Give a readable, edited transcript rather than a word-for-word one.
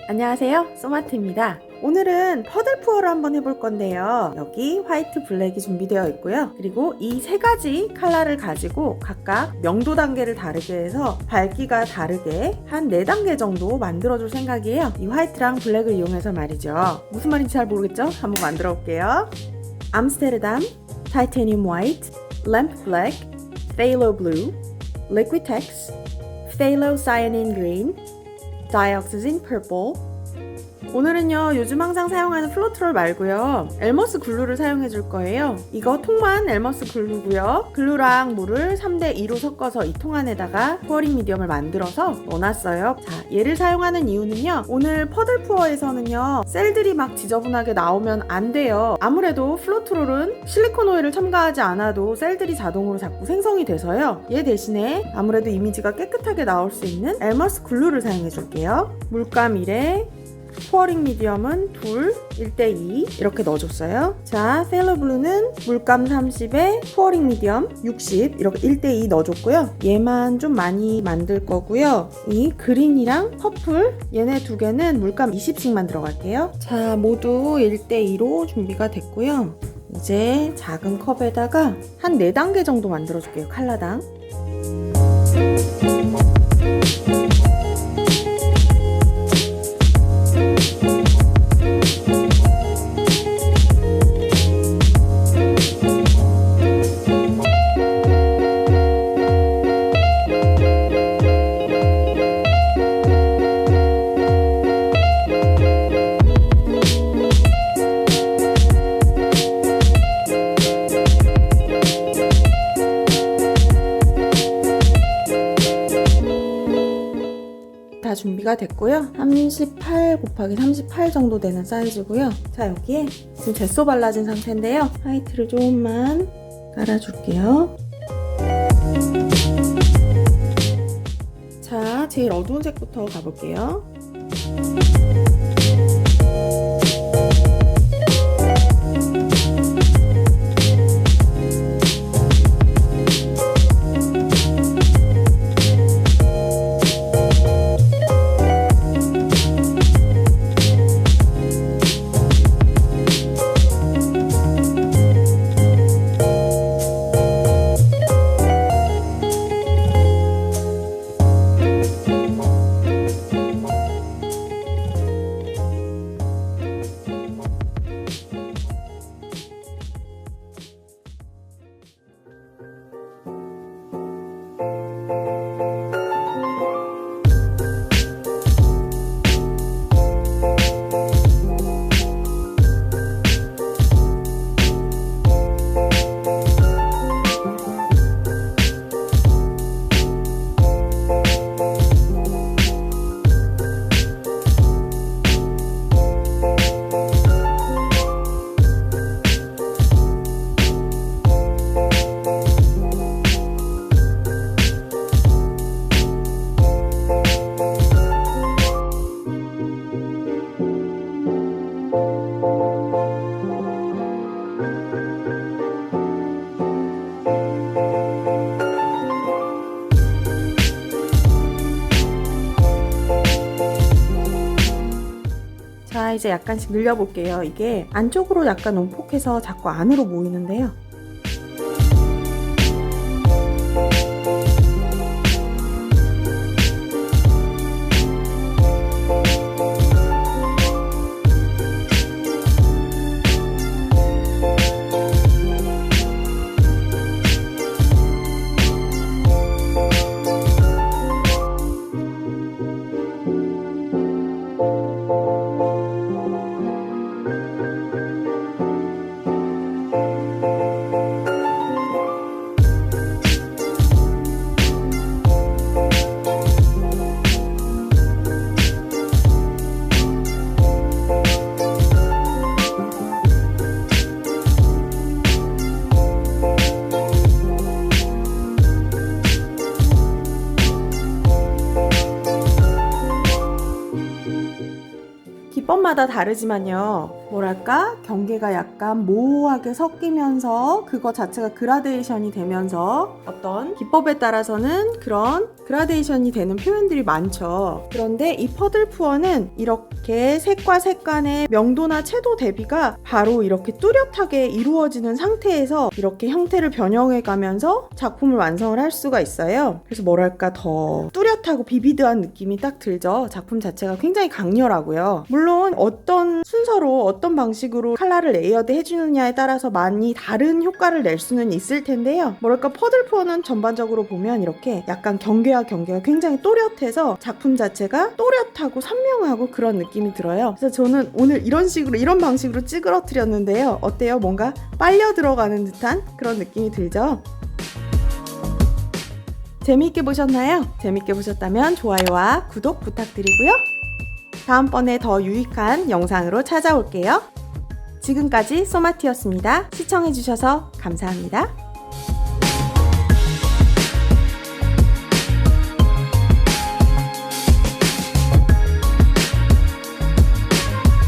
안녕하세요, 소마트입니다. 오늘은 퍼즐 푸어를 한번 해볼 건데요. 여기 화이트, 블랙이 준비되어 있고요. 그리고 이 세 가지 컬러를 가지고 각각 명도 단계를 다르게 해서 밝기가 다르게 한 4단계 정도 만들어줄 생각이에요. 이 화이트랑 블랙을 이용해서 말이죠. 무슨 말인지 잘 모르겠죠? 한번 만들어 볼게요. 암스테르담, 타이타늄 화이트, 램프 블랙, 페일로 블루, 리퀴텍스, 페일로 사이아닌 그린, 다이옥시진 퍼플. 오늘은요, 요즘 항상 사용하는 플로트롤 말고요, 엘머스 글루를 사용해 줄 거예요. 이거 통만 엘머스 글루고요. 글루랑 물을 3대2로 섞어서 이 통 안에다가 푸어링 미디엄을 만들어서 넣어놨어요. 자, 얘를 사용하는 이유는요, 오늘 퍼즐 푸어에서는요, 셀들이 막 지저분하게 나오면 안 돼요. 아무래도 플로트롤은 실리콘 오일을 첨가하지 않아도 셀들이 자동으로 자꾸 생성이 돼서요. 얘 대신에 아무래도 이미지가 깨끗하게 나올 수 있는 엘머스 글루를 사용해 줄게요. 물감 1에 푸어링 미디엄은 2, 1대2 이렇게 넣어줬어요. 자, 페일로 블루는 물감 30에 푸어링 미디엄 60 이렇게 1대2 넣어줬고요. 얘만 좀 많이 만들 거고요. 이 그린이랑 퍼플 얘네 두 개는 물감 20씩만 들어갈게요. 자, 모두 1대2로 준비가 됐고요. 이제 작은 컵에다가 한 4단계 정도 만들어줄게요. 컬러당. 다 준비가 됐고요. 38 곱하기 38 정도 되는 사이즈고요. 자, 여기에 지금 젯소 발라진 상태인데요. 화이트를 조금만 깔아줄게요. 자, 제일 어두운 색부터 가볼게요. 자, 이제 약간씩 늘려볼게요. 이게 안쪽으로 약간 움푹해서 자꾸 안으로 모이는데요. 기법마다 다르지만요. 뭐랄까 경계가 약간 모호하게 섞이면서 그거 자체가 그라데이션이 되면서 어떤 기법에 따라서는 그런 그라데이션이 되는 표현들이 많죠. 그런데 이 퍼들푸어는 이렇게 색과 색 간의 명도나 채도 대비가 바로 이렇게 뚜렷하게 이루어지는 상태에서 이렇게 형태를 변형해 가면서 작품을 완성을 할 수가 있어요. 그래서 뭐랄까 더 뚜렷하고 비비드한 느낌이 딱 들죠. 작품 자체가 굉장히 강렬하고요. 물론 어떤 순서로 어떤 방식으로 컬러를 레이어드 해주느냐에 따라서 많이 다른 효과를 낼 수는 있을 텐데요. 뭐랄까 퍼들푸어는 전반적으로 보면 이렇게 약간 경계가 굉장히 또렷해서 작품 자체가 또렷하고 선명하고 그런 느낌이 들어요. 그래서 저는 오늘 이런 방식으로 찌그러뜨렸는데요. 어때요? 뭔가 빨려 들어가는 듯한 그런 느낌이 들죠? 재미있게 보셨나요? 재미있게 보셨다면 좋아요와 구독 부탁드리고요. 다음번에 더 유익한 영상으로 찾아올게요. 지금까지 소마티였습니다. 시청해주셔서 감사합니다.